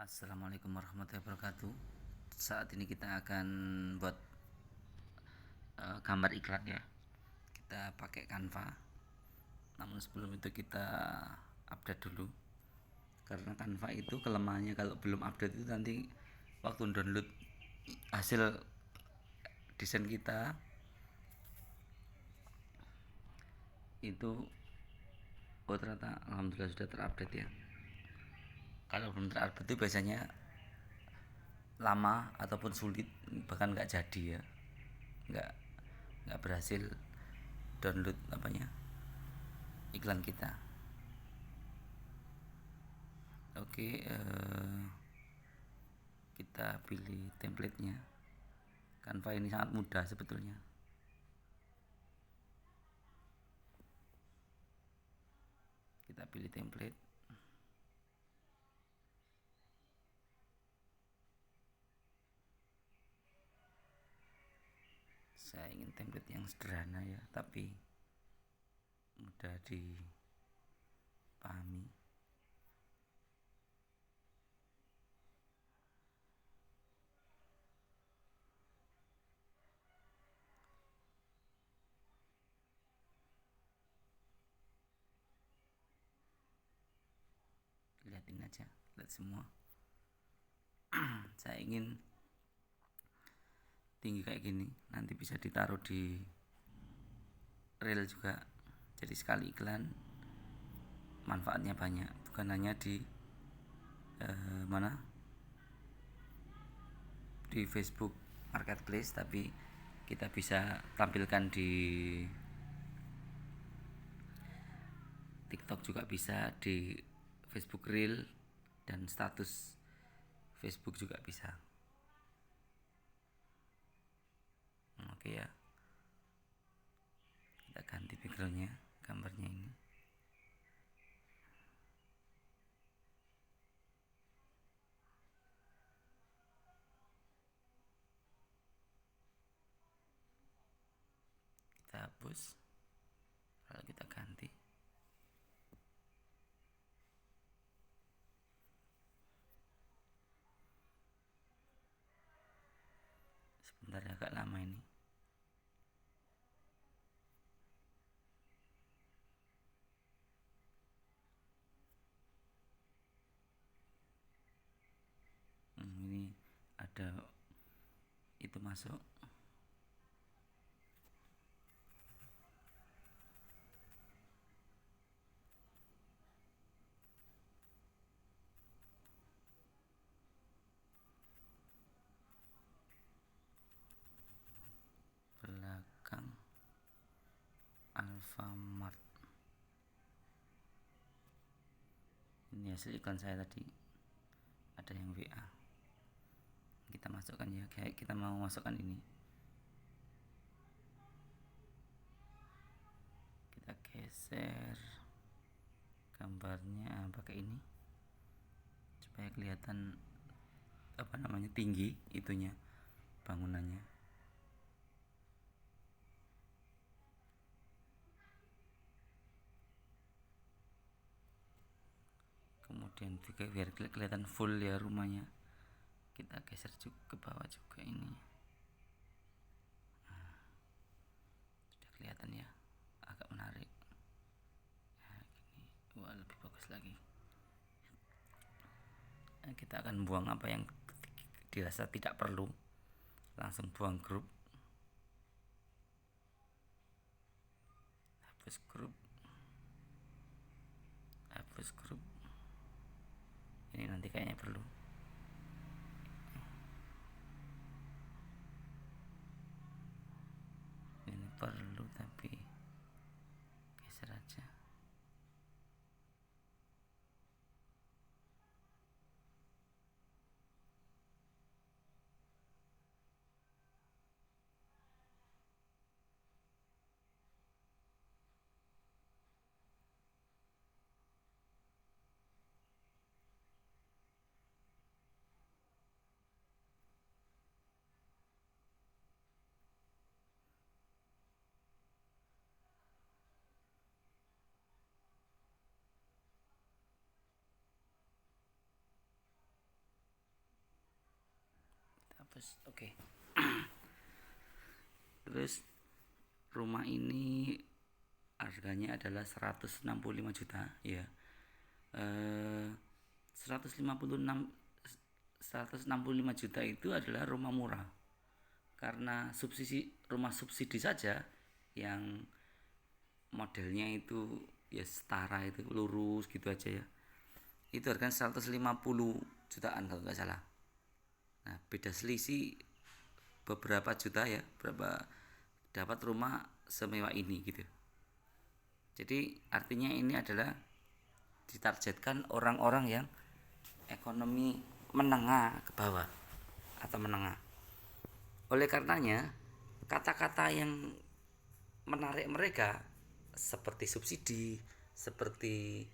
Assalamualaikum warahmatullahi wabarakatuh. Saat ini kita akan buat gambar iklan ya. Kita pakai Canva. Namun sebelum itu kita update dulu. Karena Canva itu kelemahannya kalau belum update itu nanti waktu download hasil desain kita itu ternyata alhamdulillah sudah terupdate ya. Kalau belum terupdate itu biasanya lama ataupun sulit, bahkan nggak jadi ya, nggak berhasil download iklan kita. Oke, kita pilih templatenya. Canva ini sangat mudah sebetulnya. Kita pilih template. Saya ingin template yang sederhana ya, tapi mudah dipahami. Lihatin aja, lihat semua. Saya ingin tinggi kayak gini, nanti bisa ditaruh di reel juga. Jadi sekali iklan manfaatnya banyak, bukan hanya di di Facebook Marketplace, tapi kita bisa tampilkan di TikTok juga bisa, di Facebook Reel dan status Facebook juga bisa. Oke ya, kita ganti backgroundnya, gambarnya ini. Kita hapus, lalu kita ganti. Sebentar ya, agak lama ini. Ini ada itu masuk. Belakang Alfamart. Ini hasil iklan saya tadi. Ada yang WA. Kita masukkan ya, kayak kita mau masukkan ini. Kita geser gambarnya pakai ini supaya kelihatan tinggi itunya, bangunannya. Kemudian juga biar kelihatan full ya rumahnya, kita geser juga ke bawah juga ini. Sudah kelihatan ya, agak menarik. Gini. Wah, lebih bagus lagi. Kita akan buang apa yang dirasa tidak perlu, langsung buang grup. Hapus grup. Ini nanti kayaknya perlu. Ini perlu tapi geser aja. Terus oke. Terus rumah ini harganya adalah 165 juta ya. 156 165 juta itu adalah rumah murah. Karena rumah subsidi saja yang modelnya itu ya setara, itu lurus gitu aja ya, itu harganya 150 jutaan kalau nggak salah. Nah, beda selisih beberapa juta ya, berapa dapat rumah semewah ini gitu. Jadi artinya ini adalah ditargetkan orang-orang yang ekonomi menengah ke bawah atau menengah. Oleh karenanya, kata-kata yang menarik mereka seperti subsidi, seperti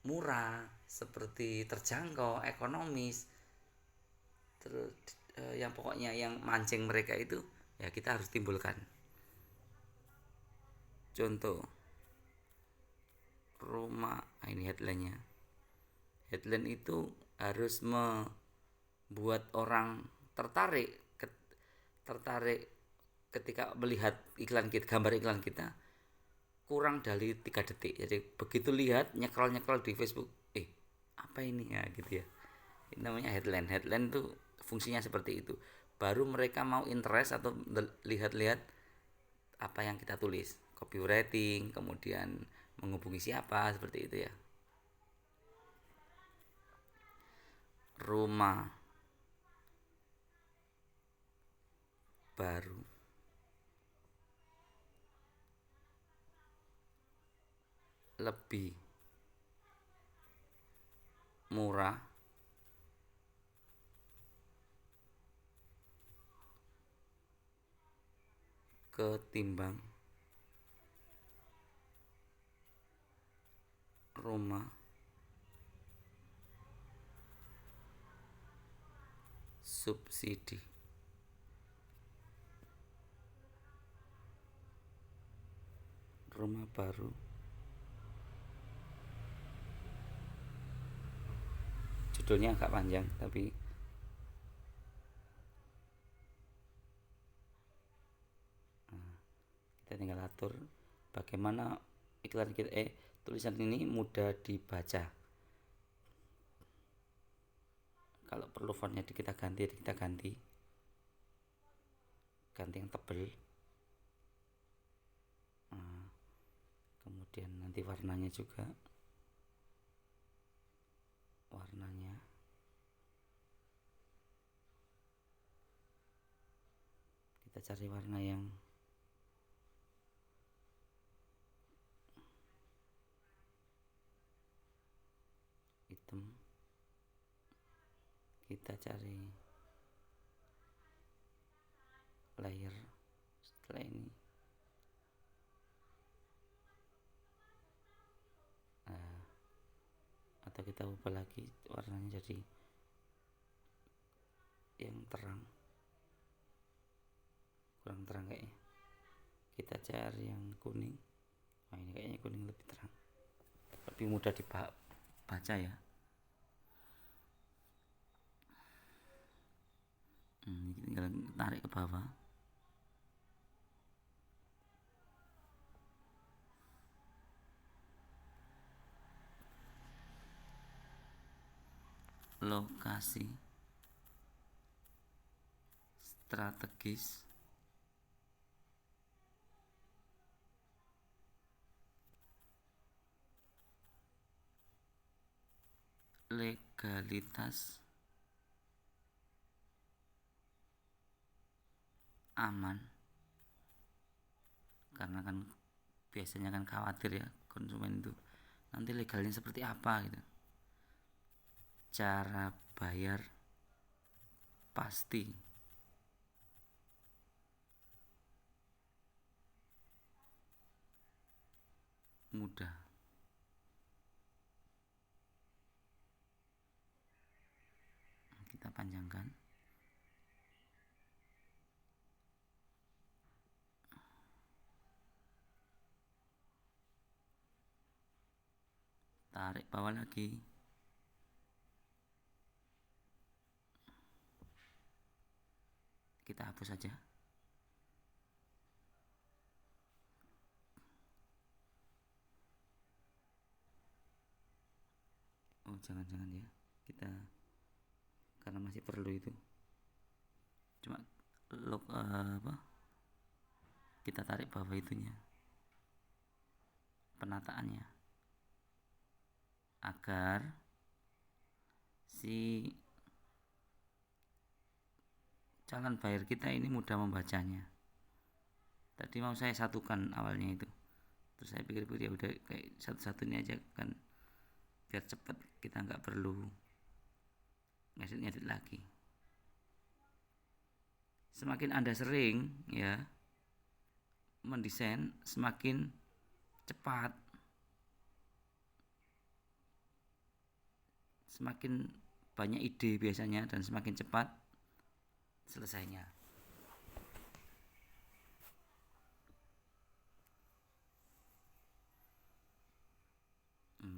murah, seperti terjangkau, ekonomis, terus yang pokoknya yang mancing mereka itu ya kita harus timbulkan. Contoh rumah, ini headline-nya. Headline itu harus membuat orang tertarik ketika melihat iklan kita, gambar iklan kita kurang dari 3 detik. Jadi begitu lihat nyekrol di Facebook, apa ini ya gitu ya. Ini namanya headline. Headline tuh fungsinya seperti itu. Baru mereka mau interest atau lihat-lihat apa yang kita tulis, copywriting, kemudian menghubungi siapa, seperti itu ya. Rumah baru lebih murah ketimbang rumah subsidi. Rumah baru judulnya agak panjang, tapi kita tinggal atur bagaimana iklan kita, tulisan ini mudah dibaca. Kalau perlu fontnya kita ganti yang tebel. Kemudian nanti warnanya juga, kita cari warna yang hitam. Kita cari layer. Setelah ini atau kita ubah lagi warnanya jadi yang terang, kurang terang kayaknya. Kita cari yang kuning. Nah, ini kayaknya kuning lebih terang, lebih mudah dibaca ya. Tinggal tarik ke bawah. Lokasi strategis legalitas aman, karena kan biasanya kan khawatir ya konsumen itu nanti legalnya seperti apa gitu. Cara bayar pasti mudah. Kita panjangkan. Tarik bawah lagi. kita hapus saja. Oh jangan-jangan ya, kita karena masih perlu itu, cuma kita tarik bawah itunya, penataannya, agar si calon buyer kita ini mudah membacanya. Tadi mau saya satukan awalnya itu, terus saya pikir-pikir ya udah kayak satu-satunya aja kan, biar cepet, kita nggak perlu ngedit-ngedit lagi. Semakin Anda sering ya mendesain, semakin cepat, semakin banyak ide biasanya, dan semakin cepat selesainya.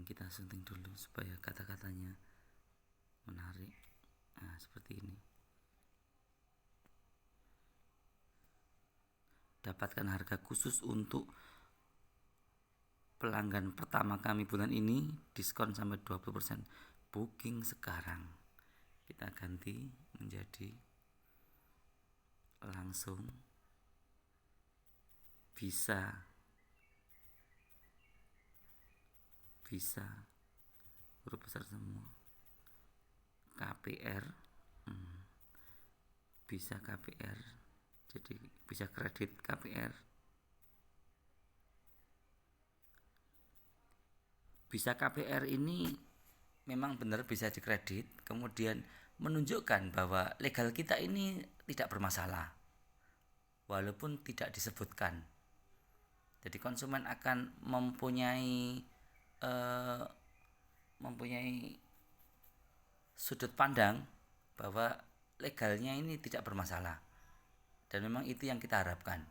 Kita sunting dulu supaya kata-katanya menarik. Nah, seperti ini. Dapatkan harga khusus untuk pelanggan pertama kami bulan ini, diskon sampai 20%. Booking sekarang. Kita ganti menjadi langsung bisa huruf besar semua, KPR, bisa KPR, jadi bisa kredit KPR, bisa KPR ini memang benar bisa dikredit, kemudian menunjukkan bahwa legal kita ini tidak bermasalah walaupun tidak disebutkan. Jadi konsumen akan mempunyai sudut pandang bahwa legalnya ini tidak bermasalah, dan memang itu yang kita harapkan.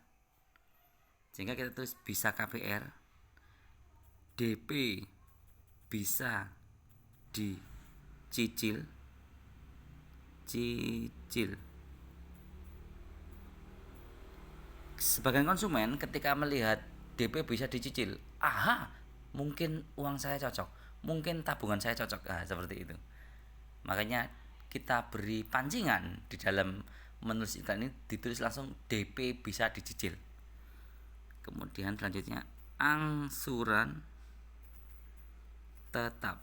Sehingga kita tulis bisa KPR, DP bisa dicicil, Sebagian konsumen ketika melihat DP bisa dicicil, aha, mungkin uang saya cocok, mungkin tabungan saya cocok, seperti itu. Makanya kita beri pancingan di dalam menulis iklan ini, ditulis langsung DP bisa dicicil. Kemudian selanjutnya angsuran tetap.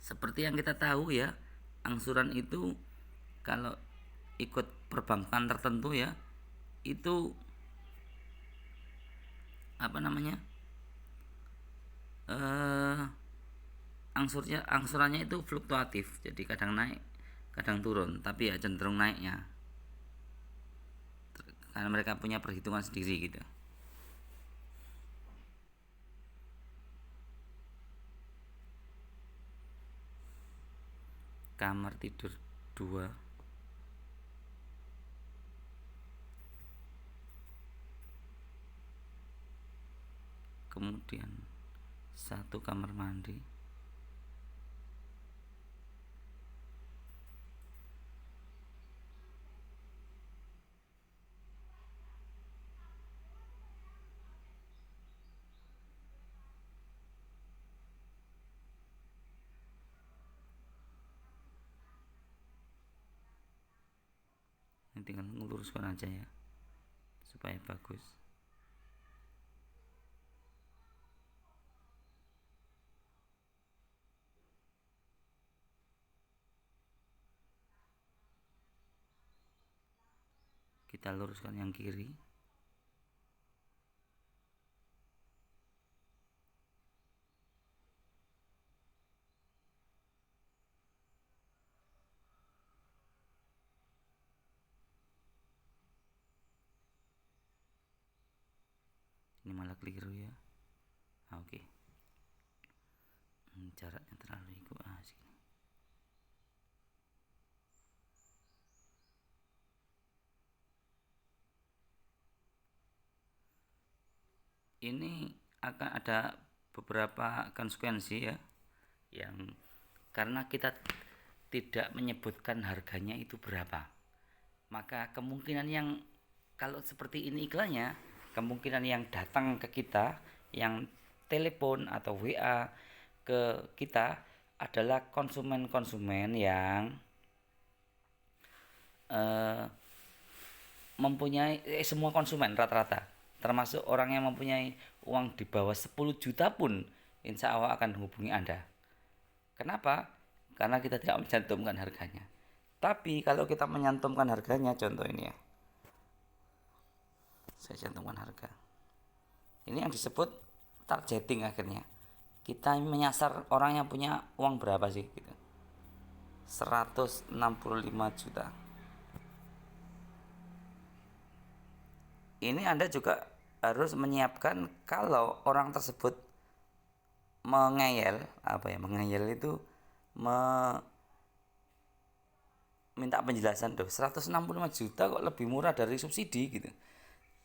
Seperti yang kita tahu ya, angsuran itu kalau ikut perbankan tertentu ya, itu angsurannya itu fluktuatif, jadi kadang naik kadang turun, tapi ya cenderung naiknya karena mereka punya perhitungan sendiri gitu. Kamar tidur 2, kemudian 1 kamar mandi, ini tinggal meluruskan aja ya supaya bagus. Kita luruskan yang kiri. Ini malah keliru ya. Oke. Jaraknya terlalu itu sini. Ini akan ada beberapa konsekuensi ya, yang karena kita tidak menyebutkan harganya itu berapa. maka kemungkinan yang kalau seperti ini iklannya, kemungkinan yang datang ke kita, yang telepon atau WA ke kita adalah konsumen-konsumen yang eh, mempunyai semua konsumen rata-rata, termasuk orang yang mempunyai uang di bawah 10 juta pun insya Allah akan menghubungi Anda. Kenapa? Karena kita tidak mencantumkan harganya. Tapi kalau kita menyantumkan harganya, contoh ini ya, saya cantumkan harga. Ini yang disebut targeting akhirnya. Kita menyasar orang yang punya uang berapa sih gitu. 165 juta. Ini Anda juga harus menyiapkan kalau orang tersebut mengeyel, mengeyel itu minta penjelasan tuh 165 juta kok lebih murah dari subsidi gitu.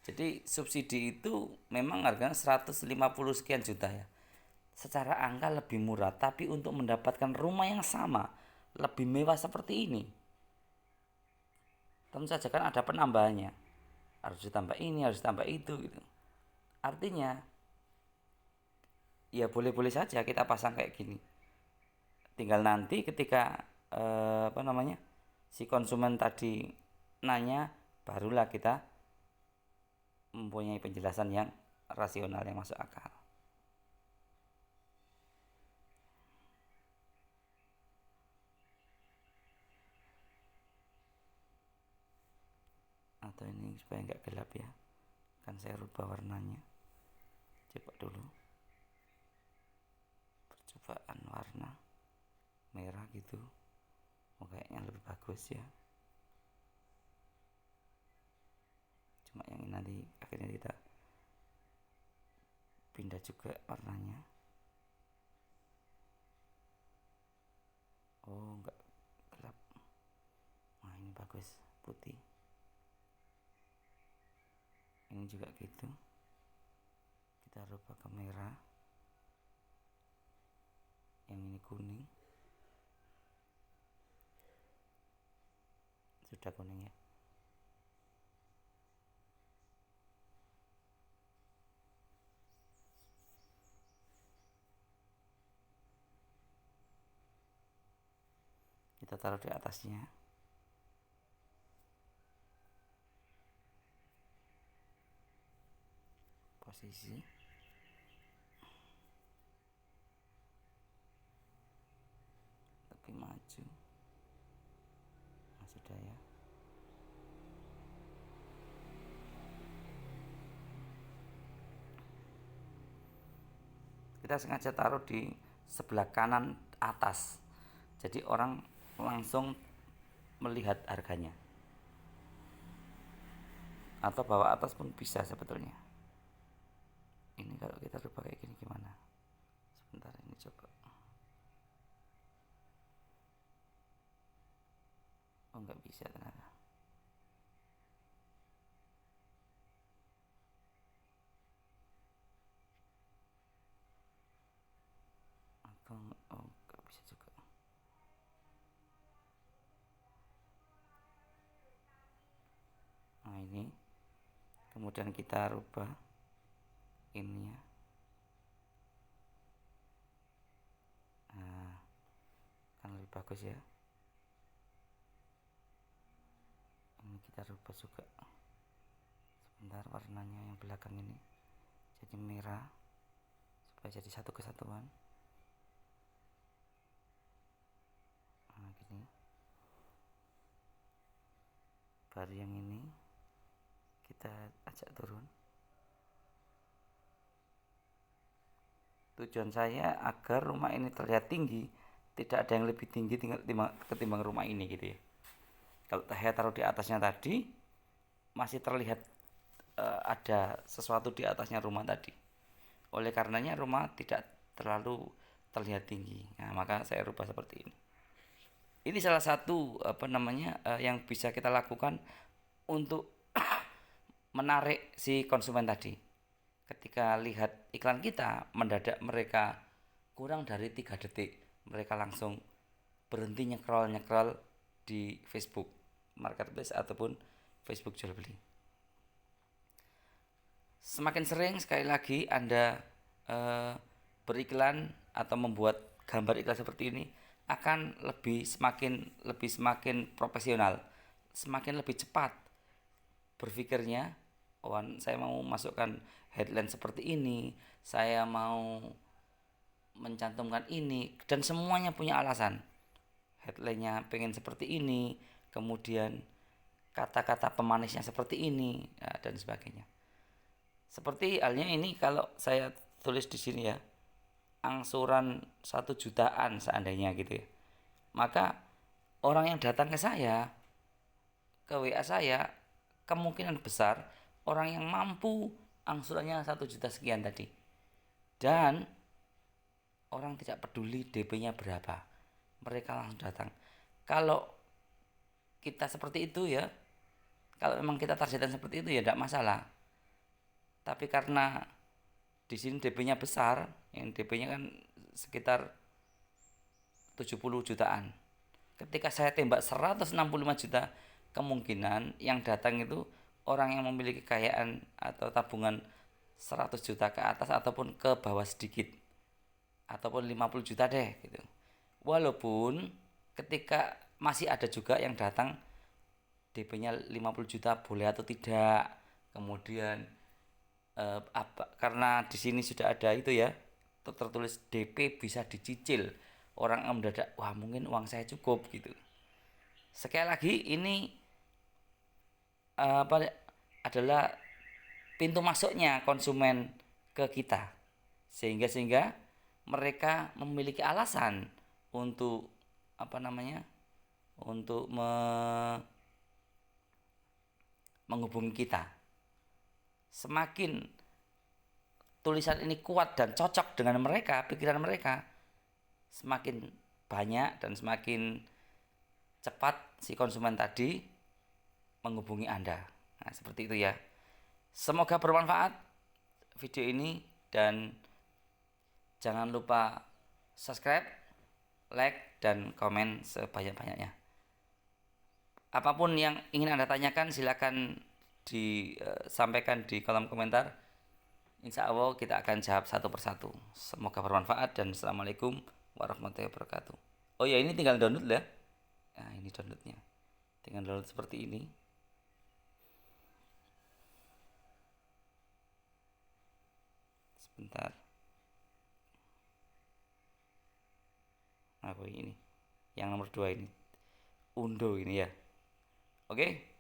Jadi subsidi itu memang harganya 150 sekian juta ya. Secara angka lebih murah, tapi untuk mendapatkan rumah yang sama, lebih mewah seperti ini, tentu saja kan ada penambahannya. Harus ditambah ini, harus ditambah itu gitu. Artinya ya boleh-boleh saja kita pasang kayak gini. Tinggal nanti ketika si konsumen tadi nanya, barulah kita mempunyai penjelasan yang rasional yang masuk akal. Atau ini supaya nggak gelap ya, kan saya rubah warnanya. Coba dulu percobaan warna merah gitu, kayaknya lebih bagus ya. Cuma yang ini nanti akhirnya kita pindah juga warnanya. Oh enggak, gelap. Nah ini bagus, putih. Ini juga gitu, kita rubah ke merah. Yang ini kuning. Sudah kuning ya. Kita taruh di atasnya. Posisi lebih maju. Nah, sudah ya. Kita sengaja taruh di sebelah kanan atas, jadi orang langsung melihat harganya, atau bawah atas pun bisa sebetulnya. Ini kalau kita rubah kayak gini gimana? Sebentar, ini coba. Oh nggak bisa ternyata. Atau oh nggak bisa juga. Nah ini, kemudian kita rubah ini ya. Nah, kan lebih bagus ya. Ini kita rubah juga. Sebentar, warnanya yang belakang ini jadi merah supaya jadi satu kesatuan. Nah gini. Baru yang ini kita ajak turun. Tujuan saya agar rumah ini terlihat tinggi, tidak ada yang lebih tinggi ketimbang rumah ini gitu ya. Kalau saya taruh di atasnya tadi, masih terlihat ada sesuatu di atasnya rumah tadi. Oleh karenanya rumah tidak terlalu terlihat tinggi. Nah, maka saya rubah seperti ini. Ini salah satu yang bisa kita lakukan untuk menarik si konsumen tadi. Ketika lihat iklan kita, mendadak mereka kurang dari 3 detik mereka langsung berhenti nyekrol di Facebook. marketplace ataupun Facebook jual beli. Semakin sering sekali lagi Anda beriklan atau membuat gambar iklan seperti ini akan semakin profesional, semakin lebih cepat berpikirnya. Oh, saya mau masukkan headline seperti ini, saya mau mencantumkan ini, dan semuanya punya alasan. Headline-nya pengen seperti ini, kemudian kata-kata pemanisnya seperti ini, ya, dan sebagainya. Seperti halnya ini kalau saya tulis di sini ya, angsuran 1 jutaan seandainya gitu ya. Maka orang yang datang ke saya, ke WA saya, kemungkinan besar orang yang mampu angsurannya 1 juta sekian tadi. Dan orang tidak peduli DP-nya berapa, mereka langsung datang. Kalau kita seperti itu ya, kalau memang kita targetan seperti itu ya tidak masalah. Tapi karena di sini DP-nya besar, yang DP-nya kan sekitar 70 jutaan. Ketika saya tembak 165 juta, kemungkinan yang datang itu orang yang memiliki kekayaan atau tabungan 100 juta ke atas ataupun ke bawah sedikit, ataupun 50 juta deh gitu. Walaupun ketika masih ada juga yang datang DP-nya 50 juta boleh atau tidak. Kemudian karena di sini sudah ada itu ya, tertulis DP bisa dicicil. Orang mendadak, wah mungkin uang saya cukup gitu. Sekali lagi ini adalah pintu masuknya konsumen ke kita, sehingga mereka memiliki alasan untuk untuk menghubungi kita. Semakin tulisan ini kuat dan cocok dengan mereka, pikiran mereka, semakin banyak dan semakin cepat si konsumen tadi menghubungi Anda. Nah, seperti itu ya. Semoga bermanfaat video ini, dan jangan lupa subscribe, like, dan komen sebanyak-banyaknya. Apapun yang ingin Anda tanyakan silakan disampaikan di kolom komentar. Insya Allah kita akan jawab satu persatu. Semoga bermanfaat dan assalamualaikum warahmatullahi wabarakatuh. Oh ya, ini tinggal download ya. Nah, ini downloadnya. Tinggal download seperti ini. Sebentar. Apa ini? Yang nomor 2 ini. Undo ini ya. Oke.